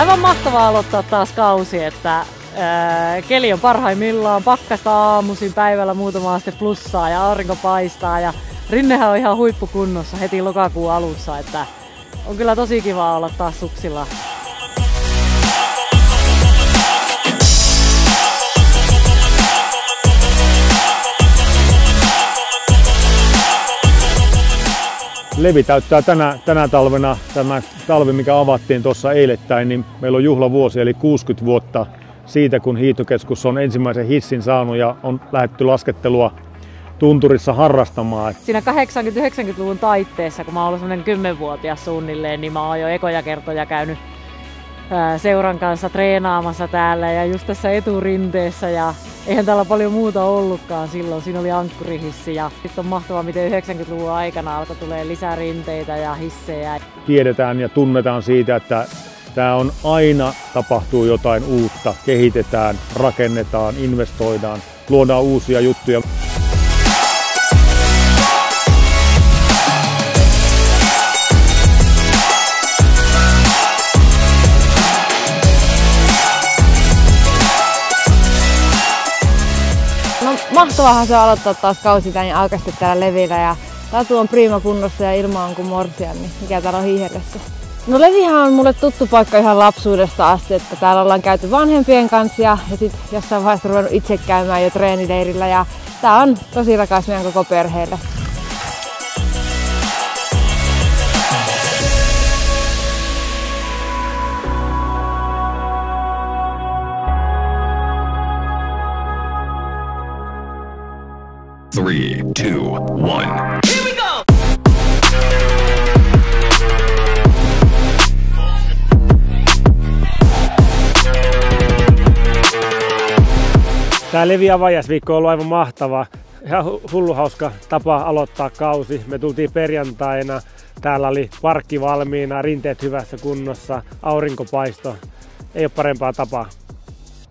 Aivan mahtavaa aloittaa taas kausi, että keli on parhaimmillaan, pakkasta aamuisin, päivällä muutama aste plussaa ja aurinko paistaa ja rinnehän on ihan huippukunnossa heti lokakuun alussa, että on kyllä tosi kiva olla taas suksilla. Levi täyttää tänä talvena, tämä talvi mikä avattiin tuossa eilettäin, niin meillä on juhlavuosi eli 60 vuotta siitä kun hiihtokeskus on ensimmäisen hissin saanut ja on lähdetty laskettelua tunturissa harrastamaan. Siinä 80-90-luvun taitteessa, kun mä oon ollut semmoinen 10-vuotias suunnilleen, niin mä oon jo ekoja kertoja käynyt seuran kanssa treenaamassa täällä ja just tässä eturinteessä ja eihän täällä paljon muuta ollutkaan silloin. Siinä oli ankkurihissi ja sitten on mahtavaa, miten 90-luvun aikana alkoi tulee lisää rinteitä ja hissejä. Tiedetään ja tunnetaan siitä, että tämä on aina tapahtuu jotain uutta, kehitetään, rakennetaan, investoidaan, luodaan uusia juttuja. No, mahtavahan se on aloittaa taas kausi tän ja aikaisesti täällä Levillä ja tatu on prima kunnossa ja ilma on kuin morsian, niin mikä täällä on hiihellessä. No Levihän on mulle tuttu paikka ihan lapsuudesta asti, että täällä ollaan käyty vanhempien kanssa ja sit jossain vaiheessa ruvennut itse käymään jo treenileirillä ja tää on tosi rakas meidän koko perheelle. Three, two, one. Here we go! Tää Levi avajaisviikko on ollut aivan mahtava. Ihan hullu hauska tapa aloittaa kausi. Me tultiin perjantaina. Täällä oli parkki valmiina, rinteet hyvässä kunnossa, aurinkopaisto. Ei ole parempaa tapaa.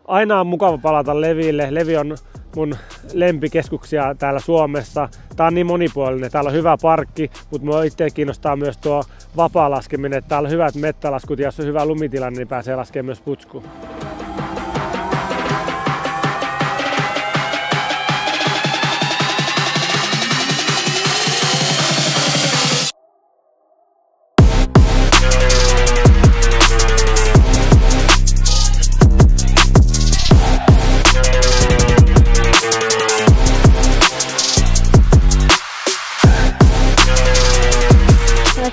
Aina on mukava palata Leville. Levi on mun lempikeskuksia täällä Suomessa. Tää on niin monipuolinen. Täällä on hyvä parkki, mutta mua itse kiinnostaa myös tuo vapaa laskeminen. Täällä on hyvät mettälaskut ja jos on hyvä lumitilanne, niin pääsee laskemaan myös putskuun.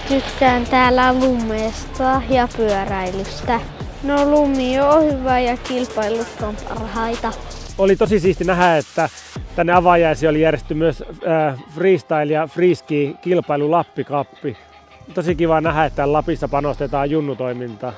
Tykkään täällä lumesta ja pyöräilystä. No lumi on hyvä ja kilpailut on parhaita. Oli tosi siisti nähdä, että tänne avajaisiin oli järjestetty myös freestyle ja freeski kilpailu Lappi-kappi. Tosi kiva nähdä, että Lapissa panostetaan junnutoimintaan.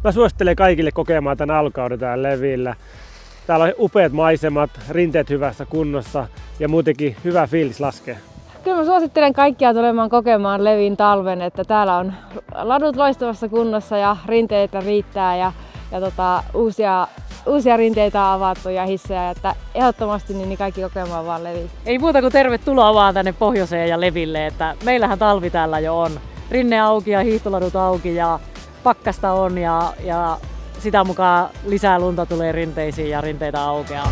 Mä suosittelen kaikille kokemaan tämän alkauden täällä Levillä. Täällä on upeat maisemat, rinteet hyvässä kunnossa ja muutenkin hyvä fiilis laskea. Kyllä mä suosittelen kaikkia tulemaan kokemaan Levin talven, että täällä on ladut loistavassa kunnossa ja rinteitä riittää ja uusia rinteitä on avattu ja hissejä, että ehdottomasti niin kaikki kokemaan vaan Levi. Ei muuta kuin tervetuloa vaan tänne pohjoiseen ja Leville, että meillähän talvi täällä jo on. Rinne auki ja hiihtoladut auki ja pakkasta on ja sitä mukaan lisää lunta tulee rinteisiin ja rinteitä aukeaa.